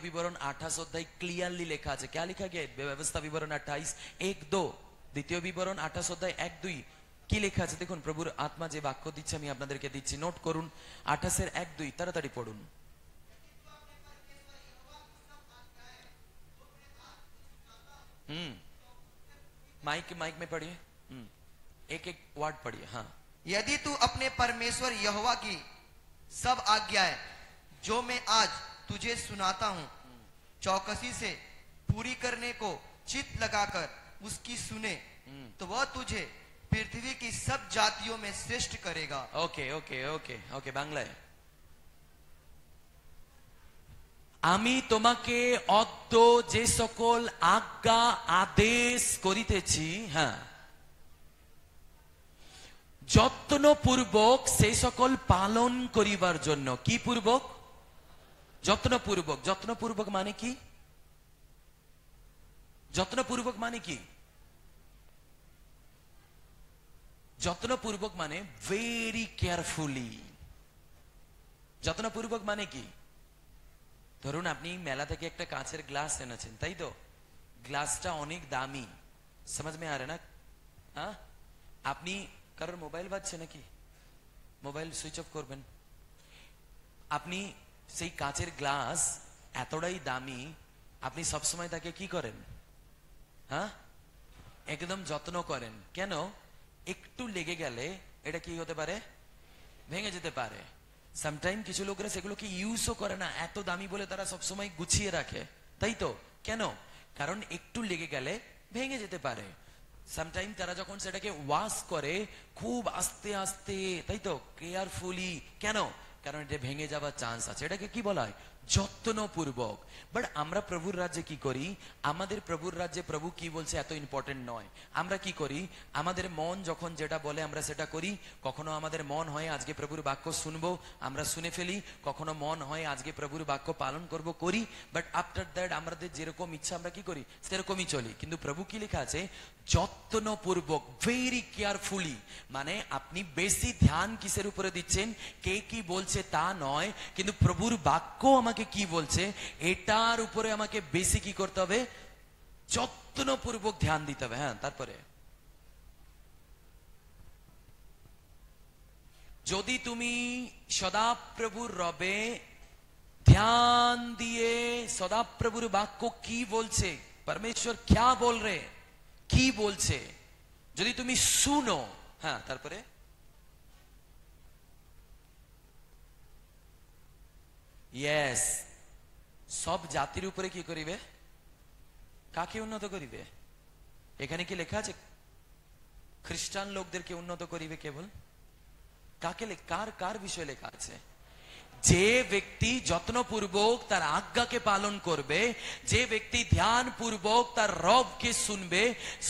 विवरण 28 अध्याय क्लियरली लेखा আছে क्या लिखा गया व्यवस्था विवरण 28 1-2 দ্বিতীয় বিবরণ 28 অধ্যায় 1-2 কি লেখা আছে দেখুন প্রভুর আত্মা যে বাক্য দিচ্ছে আমি আপনাদেরকে দিচ্ছি নোট করুন 28 এর 1-2 তাড়াতাড়ি পড়ুন माइक में पढ़िए एक एक वर्ड पढ़िए हाँ यदि तू अपने परमेश्वर यहोवा की सब आज्ञाएं जो मैं आज तुझे सुनाता हूं चौकसी से पूरी करने को चित्त लगाकर उसकी सुने तो वह तुझे पृथ्वी की सब जातियों में श्रेष्ठ करेगा। ओके ओके ओके ओके बांग्लाয় আমি তোমাকে অদ্য যে সকল আজ্ঞা আদেশ করিতেছি হ্যাঁ যত্নপূর্বক সেই সকল পালন করিবার জন্য কি পূর্বক যত্নপূর্বক যত্নপূর্বক মানে কি যত্নপূর্বক মানে কি যত্নপূর্বক মানে ভেরি কেয়ারফুলি যত্নপূর্বক মানে কি ধরুন আপনি মেলা থেকে একটা কাঁচের গ্লাস এনেছেন তাই তো গ্লাসটা অনেক দামি समझ में आ रहा है ना हाँ আপনি কারোর মোবাইল বাজছে নাকি মোবাইল সুইচ অফ করবেন আপনি সেই কাঁচের গ্লাস এতটাই দামি আপনি সব সময় তাকে কি করেন হ্যাঁ একদম যত্ন করেন কেন একটু লেগে গেলে এটা কি হতে পারে ভেঙে যেতে পারে সামটাইম কিছু লোকেরা সেগুলোকে ইউজও করে না এত দামি বলে তারা সব সময় গুছিয়ে রাখে তাই তো কেন কারণ একটু লেগে গেলে ভেঙে যেতে পারে সামটাইম তারা যখন সেটাকে ওয়াশ করে খুব আস্তে আস্তে তাই তো কেয়ারফুলি কেন কারণ এটা ভেঙে যাওয়ার চান্স আছে এটাকে কি বলা হয় যত্নপূর্বক বাট আমরা প্রভুর রাজ্যে কি করি আমাদের প্রভুর রাজ্যে প্রভু কি বলছে এত ইম্পর্টেন্ট নয় আমরা কি করি আমাদের মন যখন যেটা বলে আমরা সেটা করি কখনো আমাদের মন হয় আজকে প্রভুর বাক্য শুনবো আমরা শুনে ফেলি কখনো মন হয় আজকে প্রভুর বাক্য পালন করব করি বাট আফটার দ্যাট আমাদের যেরকম ইচ্ছা আমরা কি করি সেরকমই চলি কিন্তু প্রভু কি লেখা আছে যত্নপূর্বক ভেরি কেয়ারফুলি মানে আপনি বেশি ধ্যান কিসের উপরে দিচ্ছেন কে কি বলছে তা নয় কিন্তু প্রভুর বাক্য আমাকে কি বলছে এটার উপরে আমাকে বেশি কি করতে হবে যত্নপূর্বক ধ্যান দিতে হবে হ্যাঁ তারপরে যদি তুমি সদাপ্রভুর রবে ধ্যান দিয়ে সদাপ্রভুর বাক্য কি বলছে परमेश्वर क्या बोल रहे কি বলছে যদি তুমি শুনো হ্যাঁ তারপরে ইয়েস সব জাতির উপরে কি করিবে কাকে উন্নত করিবে এখানে কি লেখা আছে খ্রিস্টান লোকদেরকে উন্নত করিবে কেবল কাকে কার কার বিষয় লেখা আছে যে ব্যক্তি যত্নপূর্বক তার আজ্ঞাকে পালন করবে যে ব্যক্তি ধ্যানপূর্বক তার রবকে শুনবে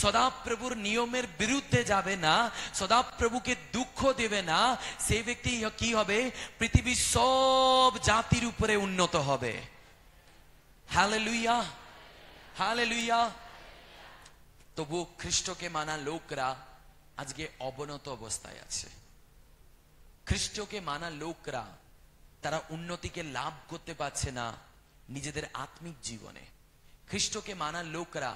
সদাপ্রভুর নিয়মের বিরুদ্ধে যাবে না সদাপ্রভুকে দুঃখ দেবে না সেই ব্যক্তি কি হবে পৃথিবীর সব জাতির উপরে উন্নত হবে হালেলুয়া হালেলুয়া তবু খ্রিস্টকে মানা লোকরা আজকে অবনত অবস্থায় আছে খ্রিস্টকে মানা লোকরা তারা উন্নতিকে লাভ করতে পারছে না নিজেদের আত্মিক জীবনে খ্রিস্টকে মানা লোকরা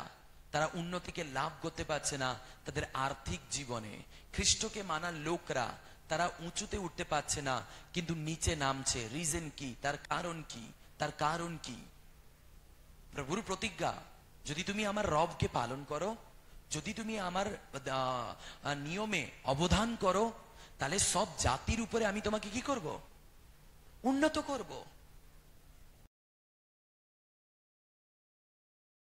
তারা উন্নতিকে লাভ করতে পারছে না তাদের আর্থিক জীবনে খ্রিস্টকে মানা লোকরা তারা উঁচুতে উঠতে পারছে না কিন্তু নিচে নামছে রিজন কি তার কারণ কি তার কারণ কি প্রভুর প্রতিজ্ঞা যদি তুমি আমার রবকে পালন করো যদি তুমি আমার নিয়মে অবধান করো তাহলে সব জাতির উপরে আমি তোমাকে কি করব উন্নত করব